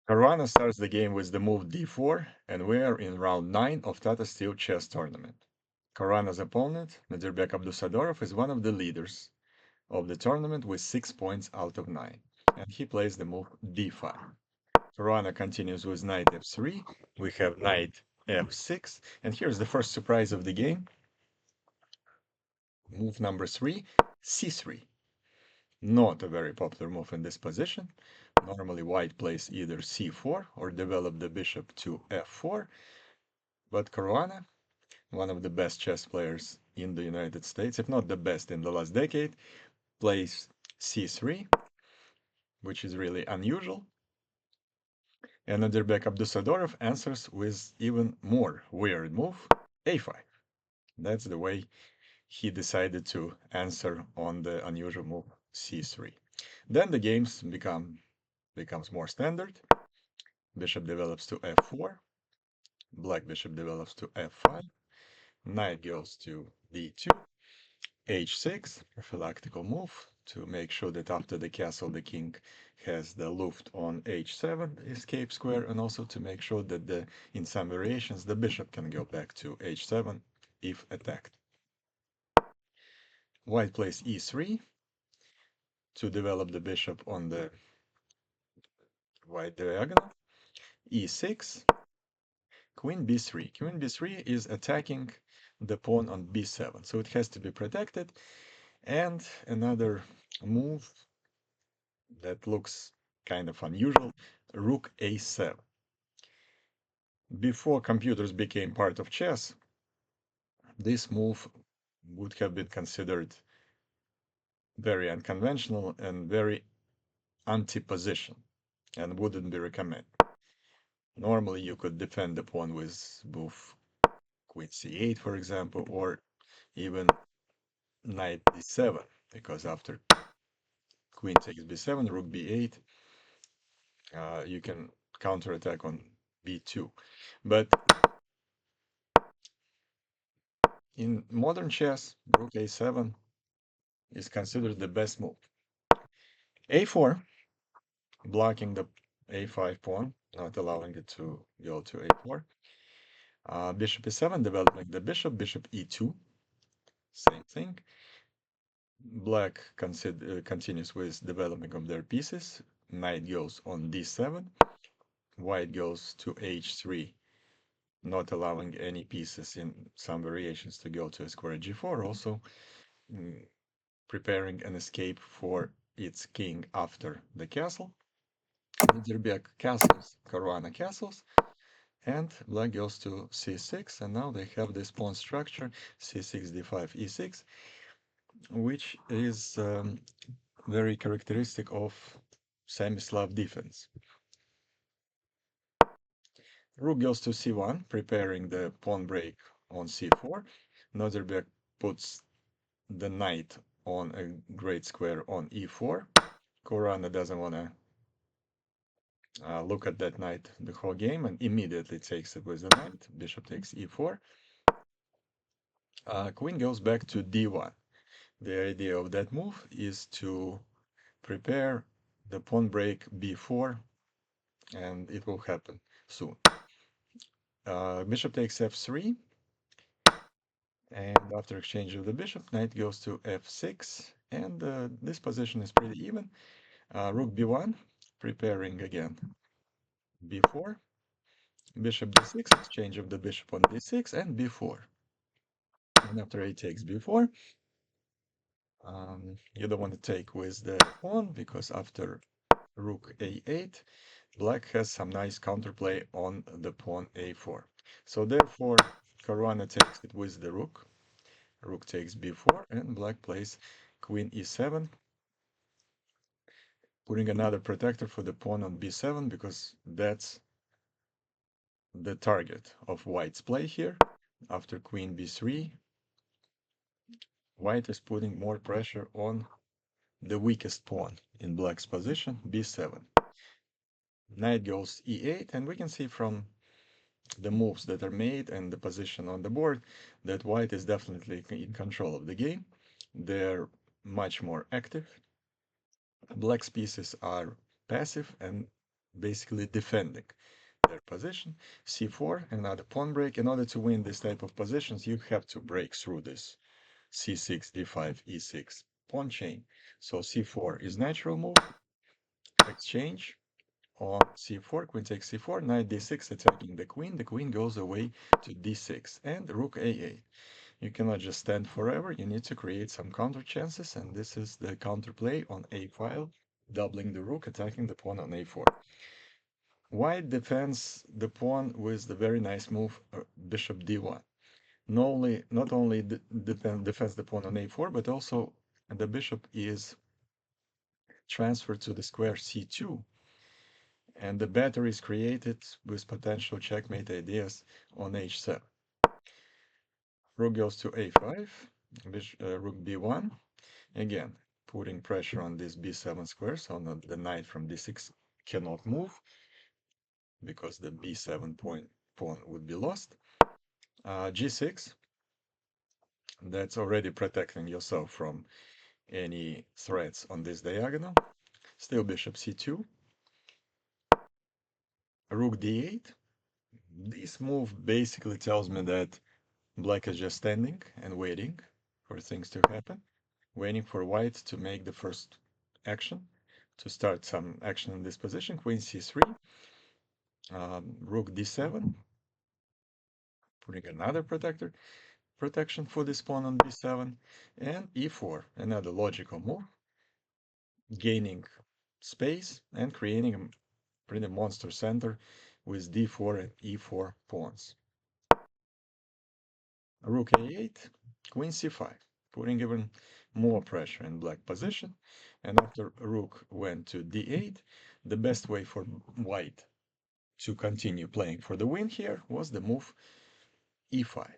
Caruana starts the game with the move d4, and we are in round 9 of Tata Steel chess tournament. Caruana's opponent, Nadirbek Abdusadorov, is one of the leaders of the tournament with 6 points out of 9, and he plays the move d5. Caruana continues with knight f3, we have knight f6, and here's the first surprise of the game. Move number 3, c3. Not a very popular move in this position. Normally white plays either c4 or develop the bishop to f4, but Caruana, one of the best chess players in the United States, if not the best in the last decade, plays c3, which is really unusual. And Nadirbek Abdusadorov answers with even more weird move, a5. That's the way he decided to answer on the unusual move c3. Then the games becomes more standard. Bishop develops to f4, black bishop develops to f5, knight goes to d2, h6, prophylactical move to make sure that after the castle the king has the luft on h7 escape square, and also to make sure that in some variations the bishop can go back to h7 if attacked. White plays e3 to develop the bishop on the white diagonal, e6, queen b3. Queen b3 is attacking the pawn on b7, so it has to be protected. And another move that looks kind of unusual, rook a7. Before computers became part of chess, this move would have been considered very unconventional and very anti-position and wouldn't be recommended. Normally you could defend the pawn with move queen c8, for example, or even knight d7, because after queen takes b7, rook b8, you can counterattack on b2. But in modern chess, rook a7 is considered the best move. a4, blocking the a5 pawn, not allowing it to go to a4. Bishop e7, developing the bishop, bishop e2, same thing. Black continues with developing of their pieces. Knight goes on d7. White goes to h3, not allowing any pieces in some variations to go to a square g4. Also preparing an escape for its king after the castle. Nadirbek castles, Caruana castles, and black goes to c6, and now they have this pawn structure, c6, d5, e6, which is very characteristic of semi-Slav defense. Rook goes to c1, preparing the pawn break on c4. Nadirbek puts the knight on a great square on e4. Caruana doesn't want to look at that knight the whole game and immediately takes it with the knight. Bishop takes e4. Queen goes back to d1. The idea of that move is to prepare the pawn break b4, and it will happen soon. Bishop takes f3, and after exchange of the bishop, knight goes to f6, and this position is pretty even. Rook b1, preparing again b4, bishop d6, exchange of the bishop on d6, and b4. And after a takes b4, you don't want to take with the pawn, because after rook a8, black has some nice counterplay on the pawn a4. So therefore, Caruana takes it with the rook. Rook takes b4, and black plays queen e7, putting another protector for the pawn on b7, because that's the target of white's play here. After queen b3, white is putting more pressure on the weakest pawn in black's position, b7. Knight goes e8, and we can see from the moves that are made and the position on the board that white is definitely in control of the game. They're much more active. Black's pieces are passive, and basically defending their position. C4, another pawn break. In order to win this type of positions, you have to break through this C6, D5, E6 pawn chain. So C4 is natural move, exchange on C4, queen takes C4, knight D6 attacking the queen. The queen goes away to D6 and rook A8. You cannot just stand forever. You need to create some counter chances, and this is the counterplay on A file, doubling the rook, attacking the pawn on A4. White defends the pawn with the very nice move, bishop D1. Not only defends the pawn on A4, but also the bishop is transferred to the square C2, and the battery is created with potential checkmate ideas on H7. Rook goes to A5, rook B1, again putting pressure on this B7 square, so the knight from D6 cannot move because the B7 pawn would be lost. G6, that's already protecting yourself from any threats on this diagonal. Still bishop C2, rook D8. This move basically tells me that black is just standing and waiting for things to happen, waiting for white to make the first action, to start some action in this position. Queen C3, rook D7, putting another protection for this pawn on B7, and E4, another logical move, gaining space and creating a pretty monster center with D4 and E4 pawns. Rook A8, Queen C5, putting even more pressure in black position. And after rook went to D8, the best way for white to continue playing for the win here was the move E5.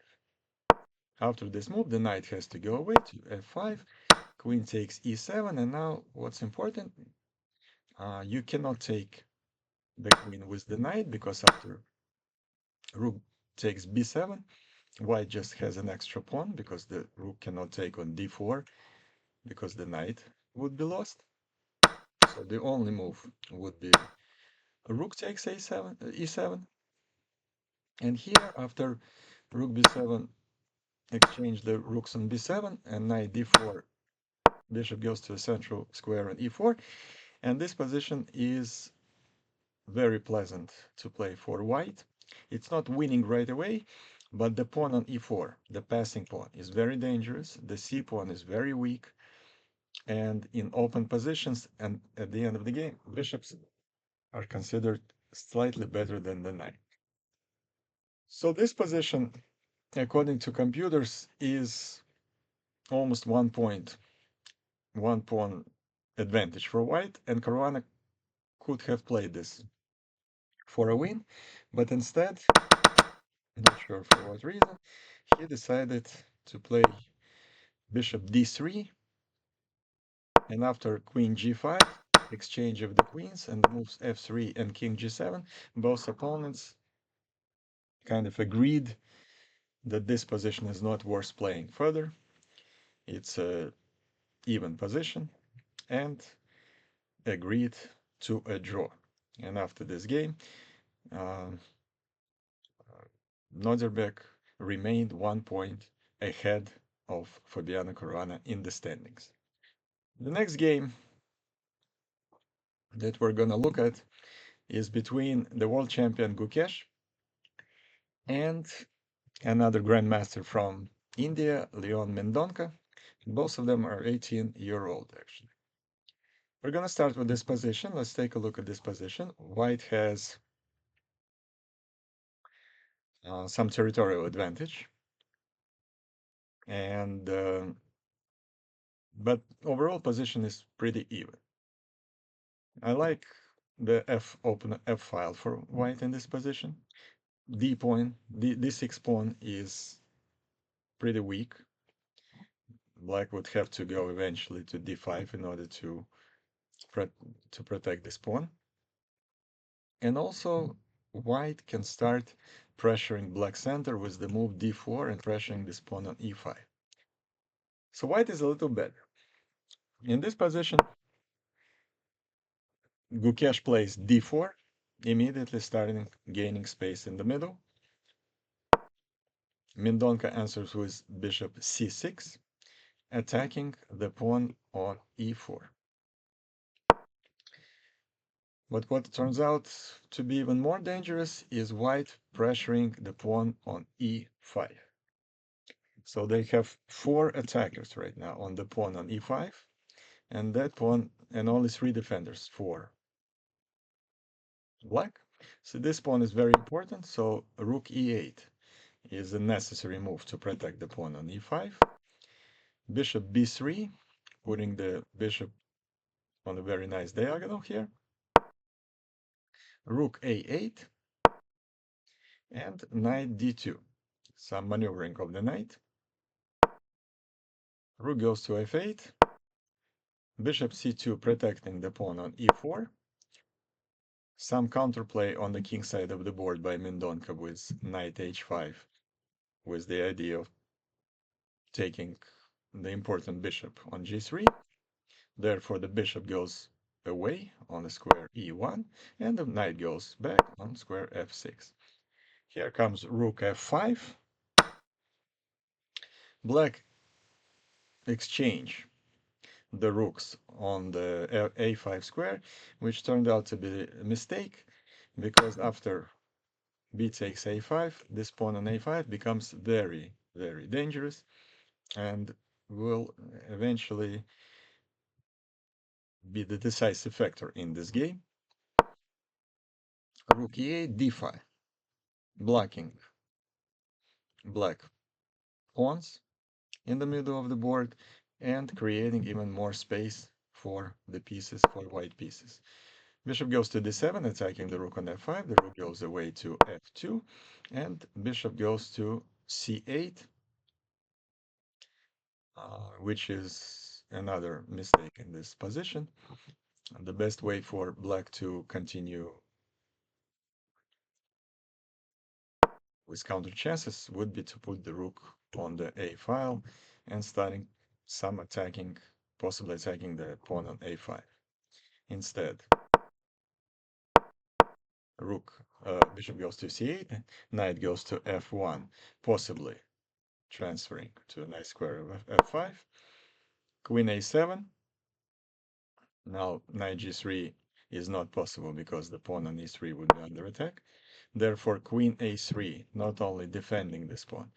After this move, the knight has to go away to F5, queen takes E7, and now what's important, you cannot take the queen with the knight, because after rook takes B7, white just has an extra pawn, because the rook cannot take on D4, because the knight would be lost. So the only move would be rook takes A7, E7, and here after rook B7, exchange the rooks on B7, and knight D4, bishop goes to a central square on E4, and this position is very pleasant to play for white. It's not winning right away, but the pawn on E4, the passing pawn, is very dangerous. The C pawn is very weak, and in open positions and at the end of the game, bishops are considered slightly better than the knight. So this position, according to computers, is almost 1 point, 1 pawn advantage for white, and Caruana could have played this for a win, but instead, not sure for what reason, he decided to play bishop d3, and after queen g5, exchange of the queens, and moves f3 and king g7, both opponents kind of agreed that this position is not worth playing further. It's a even position, and agreed to a draw. And after this game, uh, Nozerbeck remained 1 point ahead of Fabiano Caruana in the standings. The next game that we're going to look at is between the world champion Gukesh and another grandmaster from India, Leon Mendonca. Both of them are 18-year-old, actually. We're going to start with this position. Let's take a look at this position. White has some territorial advantage, and but overall position is pretty even. I like the F file for white in this position. D6 pawn is pretty weak. Black would have to go eventually to D5 in order to protect this pawn. And also, white can start pressuring black center with the move D4 and pressuring this pawn on E5. So white is a little better. In this position, Gukesh plays D4, immediately starting gaining space in the middle. Mendonca answers with bishop c6, attacking the pawn on e4. But what turns out to be even more dangerous is white pressuring the pawn on e5. So they have 4 attackers right now on the pawn on e5, and that pawn, and only 3 defenders for black. So this pawn is very important, so rook e8 is a necessary move to protect the pawn on e5. Bishop b3, putting the bishop on a very nice diagonal here. Rook a8 and knight d2. Some maneuvering of the knight. Rook goes to f8. Bishop c2 protecting the pawn on e4. Some counterplay on the king side of the board by Mendonca with knight h5, with the idea of taking the important bishop on g3. Therefore, the bishop goes away on the square e1, and the knight goes back on square f6. Here comes rook f5. Black exchange the rooks on the a5 square, which turned out to be a mistake, because after b takes a5, this pawn on a5 becomes very, very dangerous and will eventually be the decisive factor in this game. Rook e8, d5, blocking black pawns in the middle of the board and creating even more space for the pieces, for white pieces. Bishop goes to d7, attacking the rook on f5. The rook goes away to f2, and bishop goes to c8, which is another mistake in this position. The best way for black to continue with counter chances would be to put the rook on the a file and starting some attacking, possibly attacking the pawn on a5. Instead, bishop goes to c8, knight goes to f1, possibly transferring to a nice square of f5. Queen a7. Now knight g3 is not possible because the pawn on e3 would be under attack. Therefore, queen a3, not only defending this pawn,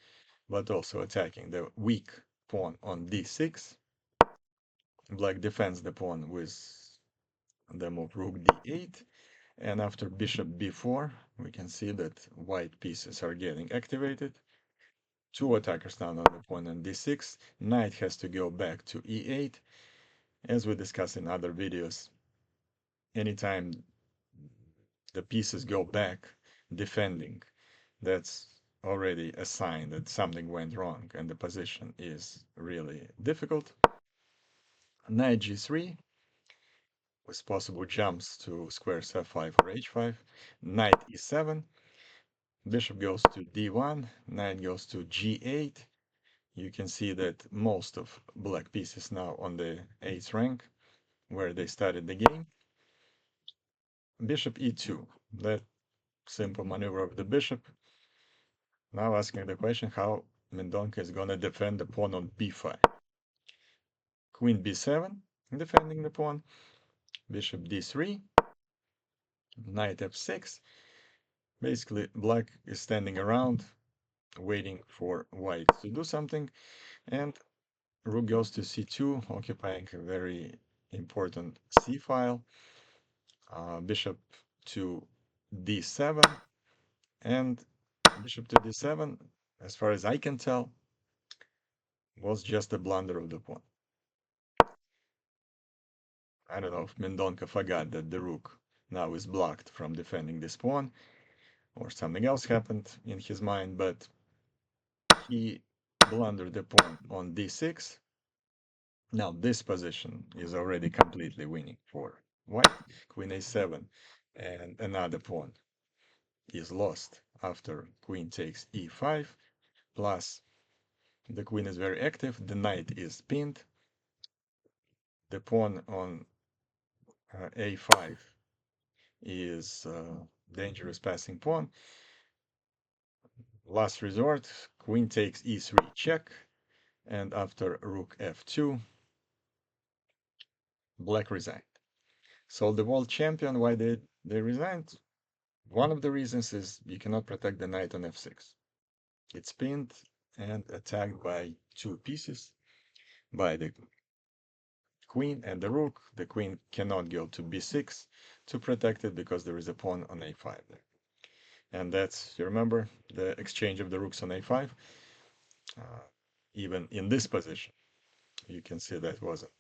but also attacking the weak pawn on d6. Black defends the pawn with the move rook d8. And after bishop b4, we can see that white pieces are getting activated. 2 attackers now on the pawn on d6. Knight has to go back to e8. As we discussed in other videos, anytime the pieces go back defending, that's already a sign that something went wrong and the position is really difficult. Knight g3 with possible jumps to squares f5 or h5. Knight e7. Bishop goes to d1. Knight goes to g8. You can see that most of black pieces now on the 8th rank, where they started the game. Bishop e2. That simple maneuver of the bishop. Now asking the question how Mendonca is going to defend the pawn on b5. Queen b7, defending the pawn. Bishop d3. Knight f6. Basically, black is standing around, waiting for white to do something. And rook goes to c2, occupying a very important c file. Bishop to d7. And bishop to d7, as far as I can tell, was just a blunder of the pawn. I don't know if Mendonca forgot that the rook now is blocked from defending this pawn, or something else happened in his mind, but he blundered the pawn on d6. Now this position is already completely winning for white. Queen a7 and another pawn is lost after queen takes e5, plus the queen is very active, the knight is pinned, the pawn on a5 is dangerous passing pawn. Last resort, queen takes e3 check, and after rook f2, black resigned. So the world champion, why they resigned? One of the reasons is you cannot protect the knight on f6. It's pinned and attacked by two pieces, by the queen and the rook. The queen cannot go to b6 to protect it because there is a pawn on a5 there. And that's, you remember, the exchange of the rooks on a5, uh, even in this position. You can see that wasn't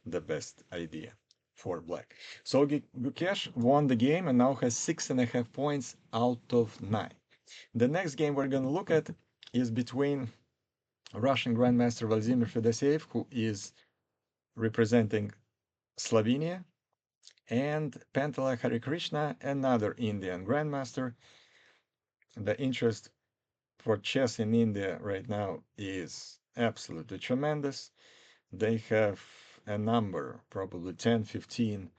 the best idea for black. So Gukesh won the game and now has 6.5 points out of 9. The next game we're going to look at is between Russian Grandmaster Vladimir Fedoseev, who is representing Slovenia, and Pentala Harikrishna, another Indian Grandmaster. The interest for chess in India right now is absolutely tremendous. They have a number, probably 10, 15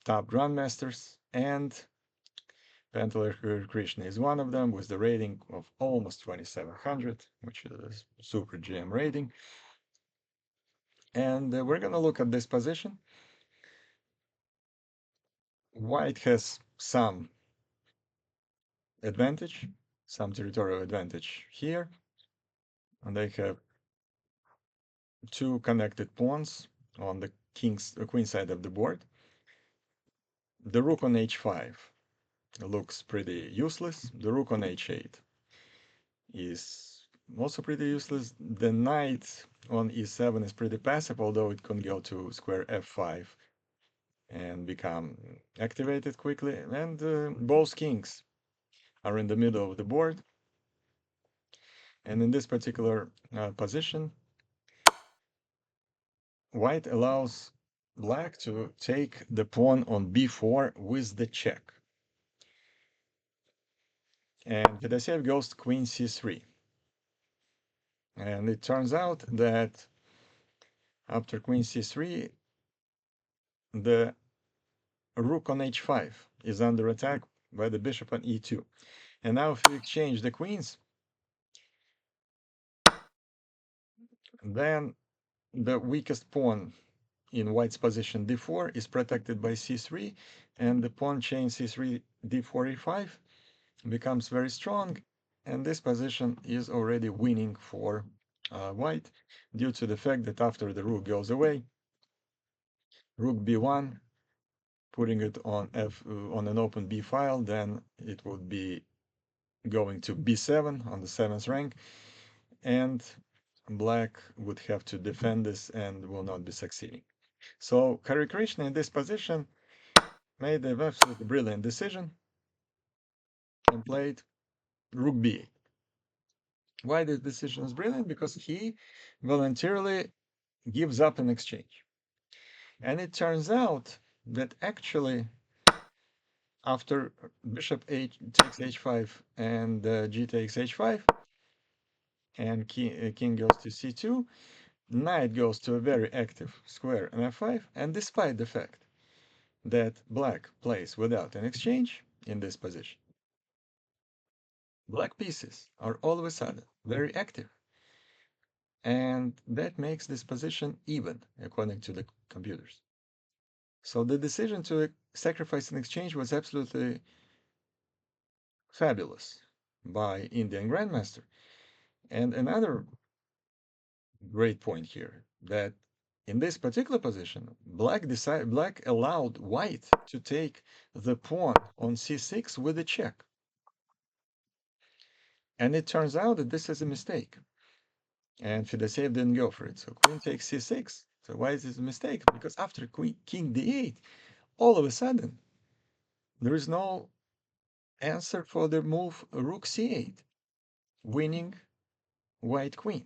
top grandmasters, and Pentala Krishna is one of them with the rating of almost 2700, which is a super GM rating. And we're going to look at this position. White has some advantage, some territorial advantage here, and they have two connected pawns on the queen side of the board. The rook on h5 looks pretty useless. The rook on h8 is also pretty useless. The knight on e7 is pretty passive, although it can go to square f5 and become activated quickly. And both kings are in the middle of the board. And in this particular position, white allows black to take the pawn on b4 with the check. And Fedoseev goes to queen c3. And it turns out that after queen c3, the rook on h5 is under attack by the bishop on e2. And now if we exchange the queens, then the weakest pawn in white's position d4 is protected by c3, and the pawn chain c3, d4, e5 becomes very strong, and this position is already winning for white due to the fact that after the rook goes away, rook b1, putting it on on an open b file, then it would be going to b7 on the 7th rank, and black would have to defend this and will not be succeeding. So Hare Krishna in this position made an absolutely brilliant decision and played rook b8. Why this decision is brilliant? Because he voluntarily gives up an exchange. And it turns out that actually after bishop takes h5 and g takes h5 and king goes to c2, knight goes to a very active square on f5, and despite the fact that black plays without an exchange in this position, black pieces are all of a sudden very active, and that makes this position even according to the computers. So the decision to sacrifice an exchange was absolutely fabulous by Indian Grandmaster. And another great point here that in this particular position, black allowed white to take the pawn on c6 with a check. And it turns out that this is a mistake. And Fedoseev didn't go for it. So queen takes c6. So why is this a mistake? Because after king d8, all of a sudden, there is no answer for the move rook c8, winning white queen.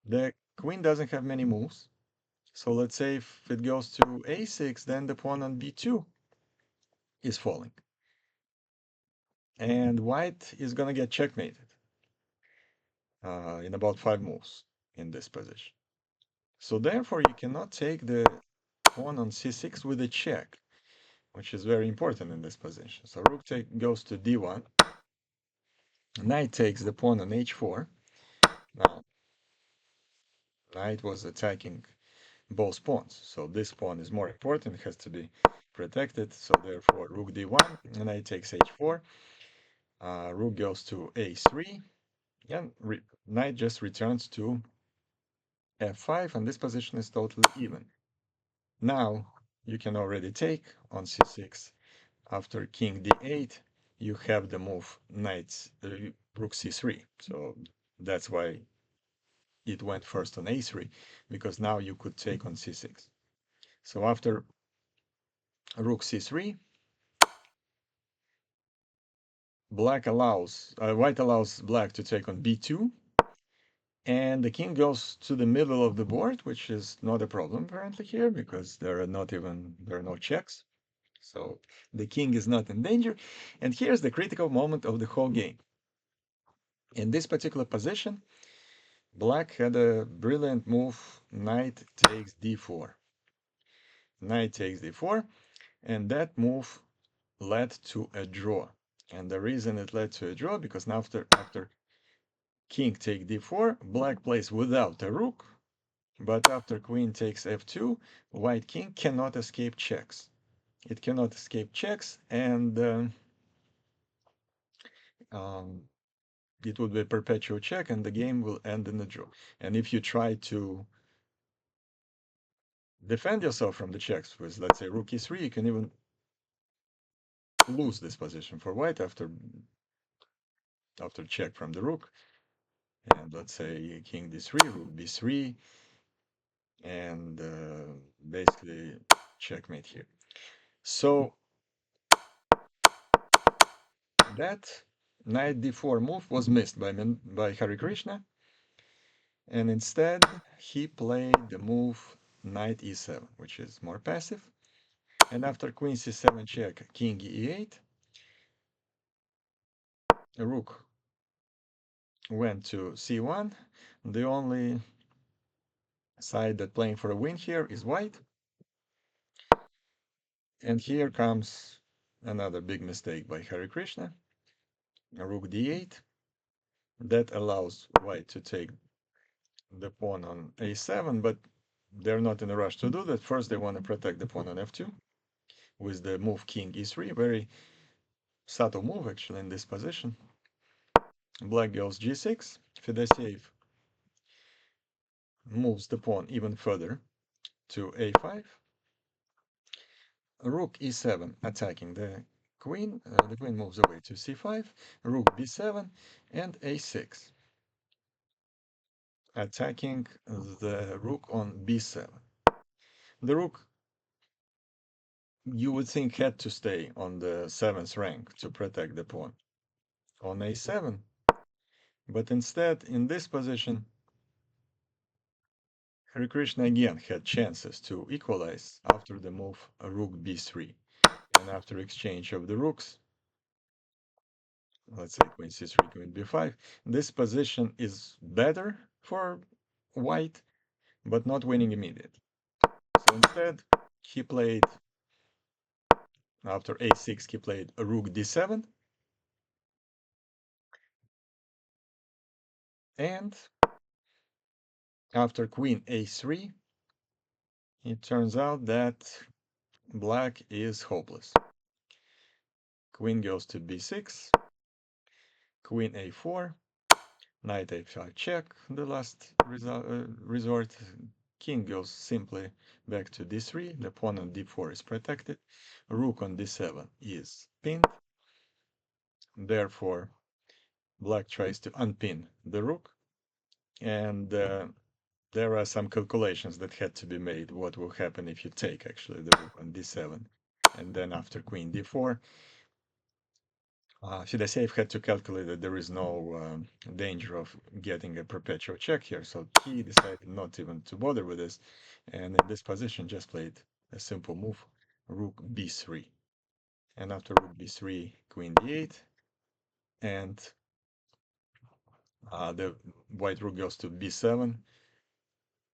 The queen doesn't have many moves. So let's say if it goes to a6, then the pawn on b2 is falling. And white is going to get checkmated in about 5 moves in this position. So therefore, you cannot take the pawn on c6 with a check. which is very important in this position. So goes to d1. Knight takes the pawn on h4. Now, knight was attacking both pawns, so this pawn is more important, it has to be protected. So therefore, rook d1, knight takes h4. Rook goes to a3, and knight just returns to f5, and this position is totally even. Now, you can already take on c6. After king d8, you have the move rook c3. So that's why it went first on a3, because now you could take on c6. So after rook c3, white allows black to take on b2, and the king goes to the middle of the board, which is not a problem apparently here, because there are no checks. So the king is not in danger. And here's the critical moment of the whole game. In this particular position, black had a brilliant move, knight takes d4. Knight takes d4, and that move led to a draw. And the reason it led to a draw, because now after king take d4, black plays without a rook, but after queen takes f2, white king cannot escape checks. It cannot escape checks, and um, it would be a perpetual check, and the game will end in a draw. And if you try to defend yourself from the checks with, let's say, rook e3, you can even lose this position for white after check from the rook. And let's say king d3, rook b3, and basically checkmate here. So that knight d4 move was missed by Hare Krishna, and instead he played the move knight e7, which is more passive. And after queen c7 check, king e8, rook went to c1. The only side that playing for a win here is white. And here comes another big mistake by Hare Krishna. Rook d8. That allows white to take the pawn on a7, but they're not in a rush to do that. First, they want to protect the pawn on f2 with the move king e3. Very subtle move, actually, in this position. Black goes g6. Fedosеев moves the pawn even further to a5. Rook e7 attacking the queen. The queen moves away to c5. Rook b7 and a6 attacking the rook on b7. The rook, you would think, had to stay on the 7th rank to protect the pawn on a7, but instead, in this position, Hare Krishna again had chances to equalize after the move rook b3. And after exchange of the rooks, let's say queen c3, queen b5, this position is better for white, but not winning immediately. So instead, he played, after a6, he played a rook d7, and after queen a3, it turns out that black is hopeless. Queen goes to b6, queen a4, knight a5 check, the last resort. King goes simply back to d3, the pawn on d4 is protected, rook on d7 is pinned, therefore black tries to unpin the rook, and there are some calculations that had to be made what will happen if you take actually the rook on d7, and then after queen d4, Fedosеев had to calculate that there is no danger of getting a perpetual check here, so he decided not even to bother with this, and in this position just played a simple move, rook b3. And after rook b3, queen d8, and the white rook goes to b7.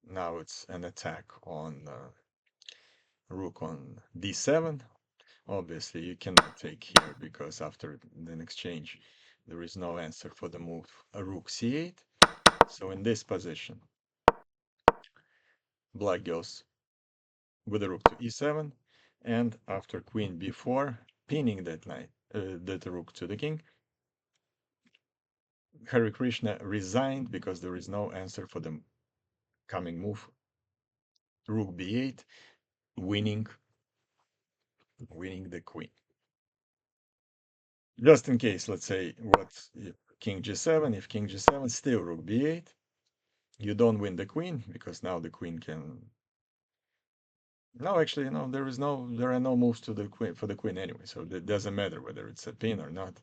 Now it's an attack on rook on d7, Obviously, you cannot take here because after an exchange, there is no answer for the move rook c8. So in this position, black goes with the rook to e7, and after queen b4, pinning that knight, that rook to the king, Hare Krishna resigned because there is no answer for the coming move, rook b8, winning the queen. Just in case, let's say, what if king g7, if king g7, still rook b8, you don't win the queen because now the queen can. No, actually, no. There are no moves to the queen for the queen anyway, so it doesn't matter whether it's a pin or not.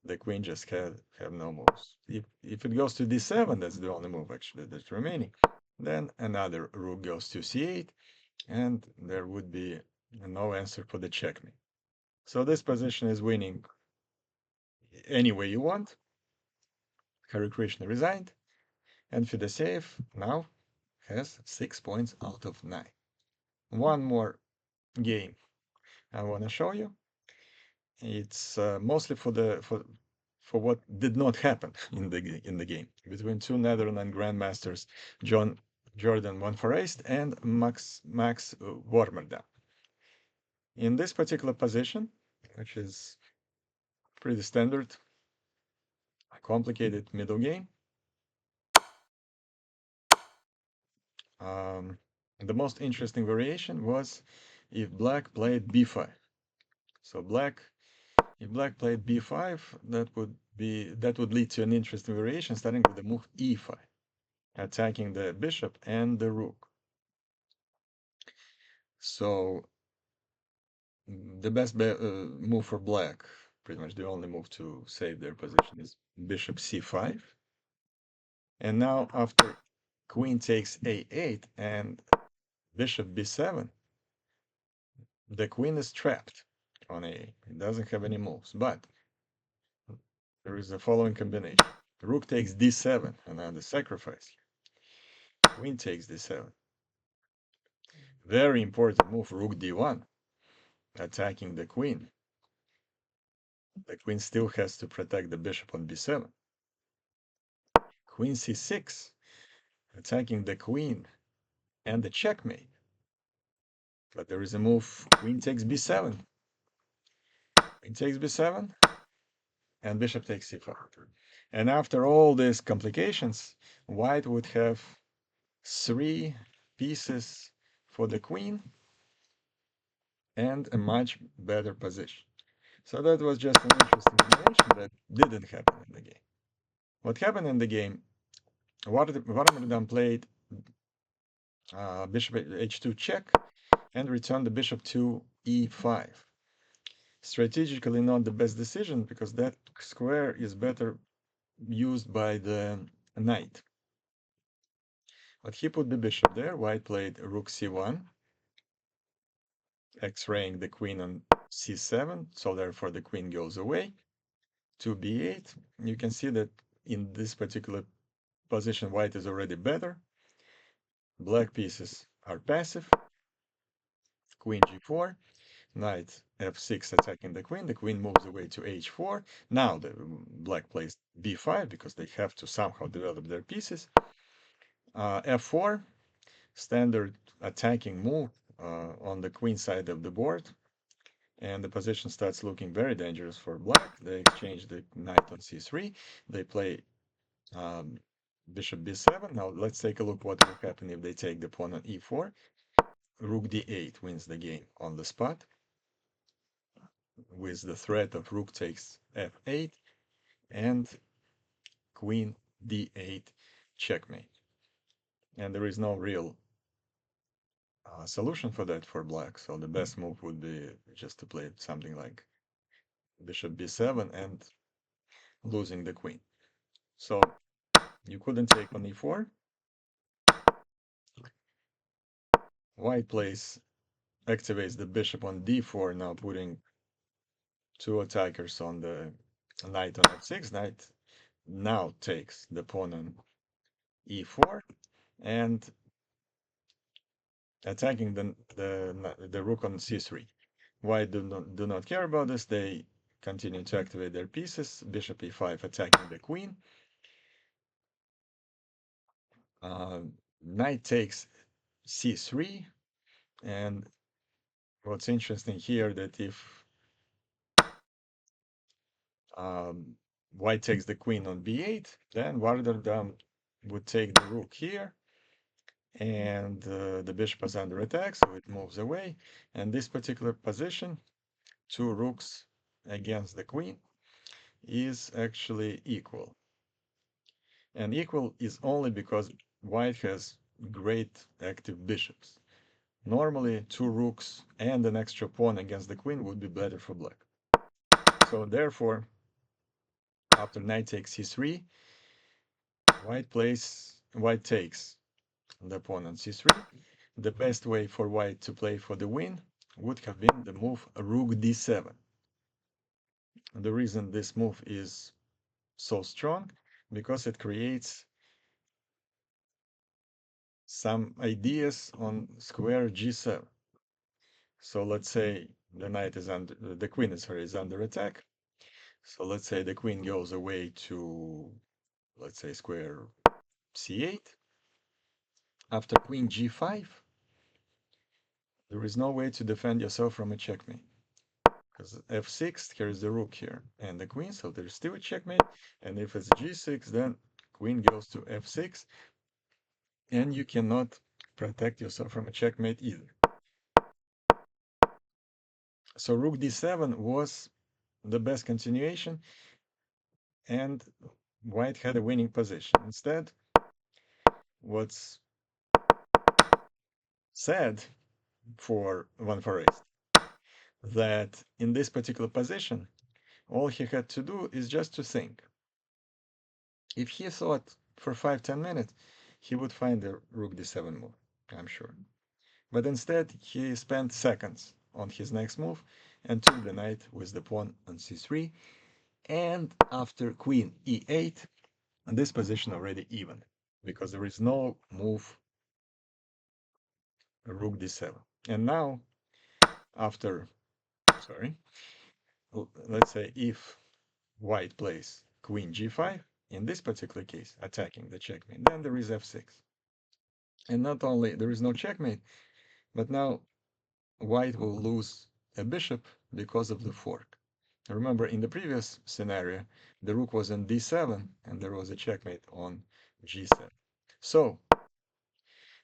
The queen just have no moves. If it goes to d7, that's the only move actually that's remaining. Then another rook goes to c8, and there would be no answer for the checkmate. So this position is winning any way you want. Hare Krishna resigned, and Fedosеев now has 6 points out of 9. One more game I want to show you. It's mostly for what did not happen in the game between two Netherlands grandmasters, John Jordan van Foreest and Max Wormerda. In this particular position, which is pretty standard, a complicated middle game, the most interesting variation was if black played b5. So if black played b5, that would lead to an interesting variation starting with the move e5, attacking the bishop and the rook. So the best move for black, pretty much the only move to save their position, is bishop c5. And now after queen takes a8 and bishop b7, the queen is trapped on a8. It doesn't have any moves, but there is the following combination. Rook takes d7, another sacrifice. Queen takes d7. Very important move, rook d1, attacking the queen. The queen still has to protect the bishop on b7. Queen c6, attacking the queen and the checkmate. But there is a move, queen takes b7. Queen takes b7, and bishop takes c5. And after all these complications, white would have 3 pieces for the queen and a much better position. So that was just an interesting combination that didn't happen in the game. What happened in the game, Warmerdam played bishop h2 check and returned the bishop to e5. Strategically not the best decision because that square is better used by the knight. But he put the bishop there. White played rook c1, x-raying the queen on c7, so therefore the queen goes away to b8. You can see that in this particular position, white is already better. Black pieces are passive. Queen g4, knight f6 attacking the queen. The queen moves away to h4. Now the black plays b5 because they have to somehow develop their pieces. F4, standard attacking move on the queen side of the board. And the position starts looking very dangerous for black. They exchange the knight on c3. They play bishop b7. Now let's take a look what will happen if they take the pawn on e4. Rook d8 wins the game on the spot with the threat of rook takes f8 and queen d8 checkmate. And there is no real solution for that for black. So the best move would be just to play something like bishop b7 and losing the queen. So you couldn't take on e4. White plays activates the bishop on d4, now putting 2 attackers on the knight on f6. Knight now takes the pawn on e4 and attacking the rook on c3. White do not care about this. They continue to activate their pieces. Bishop e5 attacking the queen. Uh, Knight takes c3. And what's interesting here that if um, White takes the queen on b8, then Vardardam would take the rook here, and the bishop is under attack, so it moves away. And this particular position, two rooks against the queen, is actually equal. And equal is only because White has great active bishops. Normally, two rooks and an extra pawn against the queen would be better for black. So therefore, after knight takes c3, White takes the pawn on c3. The best way for White to play for the win would have been the move rook d7. The reason this move is so strong, because it creates some ideas on square g7. So let's say the queen is under attack. So let's say the queen goes away to, let's say, square c8. After queen g5, there is no way to defend yourself from a checkmate. Because f6, here's the rook here, and the queen, so there's still a checkmate. And if it's g6, then queen goes to f6, and you cannot protect yourself from a checkmate either. So rook d7 was the best continuation, and White had a winning position. Instead, what's sad for Van Foreest, that in this particular position, all he had to do is just to think. If he thought for 5-10 minutes, he would find the rook d7 move, I'm sure. But instead, he spent seconds on his next move and took the knight with the pawn on c3. And after queen e8, this position already even, because there is no move rook d7. And now, after, sorry, let's say if White plays queen g5, in this particular case, attacking the checkmate, then there is f6. And not only there is no checkmate, but now White will lose a bishop because of the fork. Remember, in the previous scenario, the rook was on d7, and there was a checkmate on g7. So,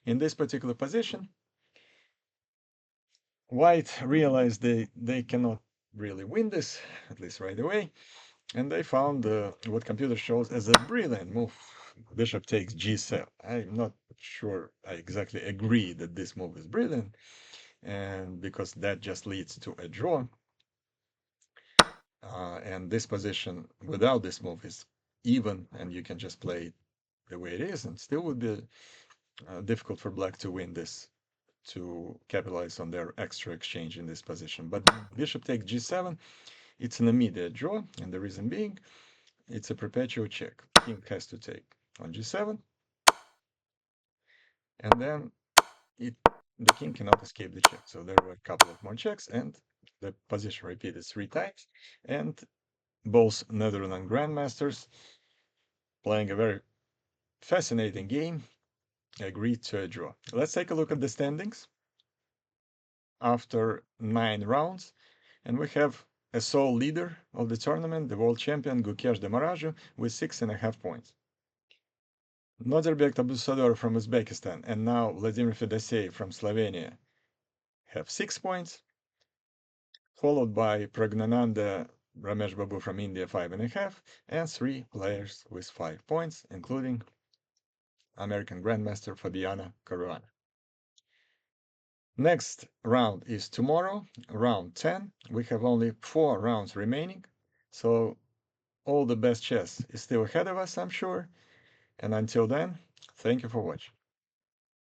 in this particular position, White realized they cannot really win this, at least right away, and they found what computer shows as a brilliant move. Bishop takes g7. I'm not sure I exactly agree that this move is brilliant, and because that just leads to a draw. And this position without this move is even, and you can just play it the way it is, and still would be difficult for black to win this, to capitalize on their extra exchange in this position. But bishop takes g7, it's an immediate draw, and the reason being, it's a perpetual check. King has to take on g7, and then the king cannot escape the check. So there were a couple of more checks, and the position repeated 3 times, and both Netherlands grandmasters, playing a very fascinating game, agreed to a draw. Let's take a look at the standings after 9 rounds, and we have a sole leader of the tournament, the world champion Gukesh with 6.5 points. Nodirbek Abusador from Uzbekistan and now Vladimir Fedoseev from Slovenia have 6 points, followed by Pragnananda Ramesh Babu from India 5.5, and 3 players with 5 points, including American Grandmaster Fabiana Caruana. Next round is tomorrow, round 10. We have only 4 rounds remaining, so all the best chess is still ahead of us, I'm sure. And until then, thank you for watching.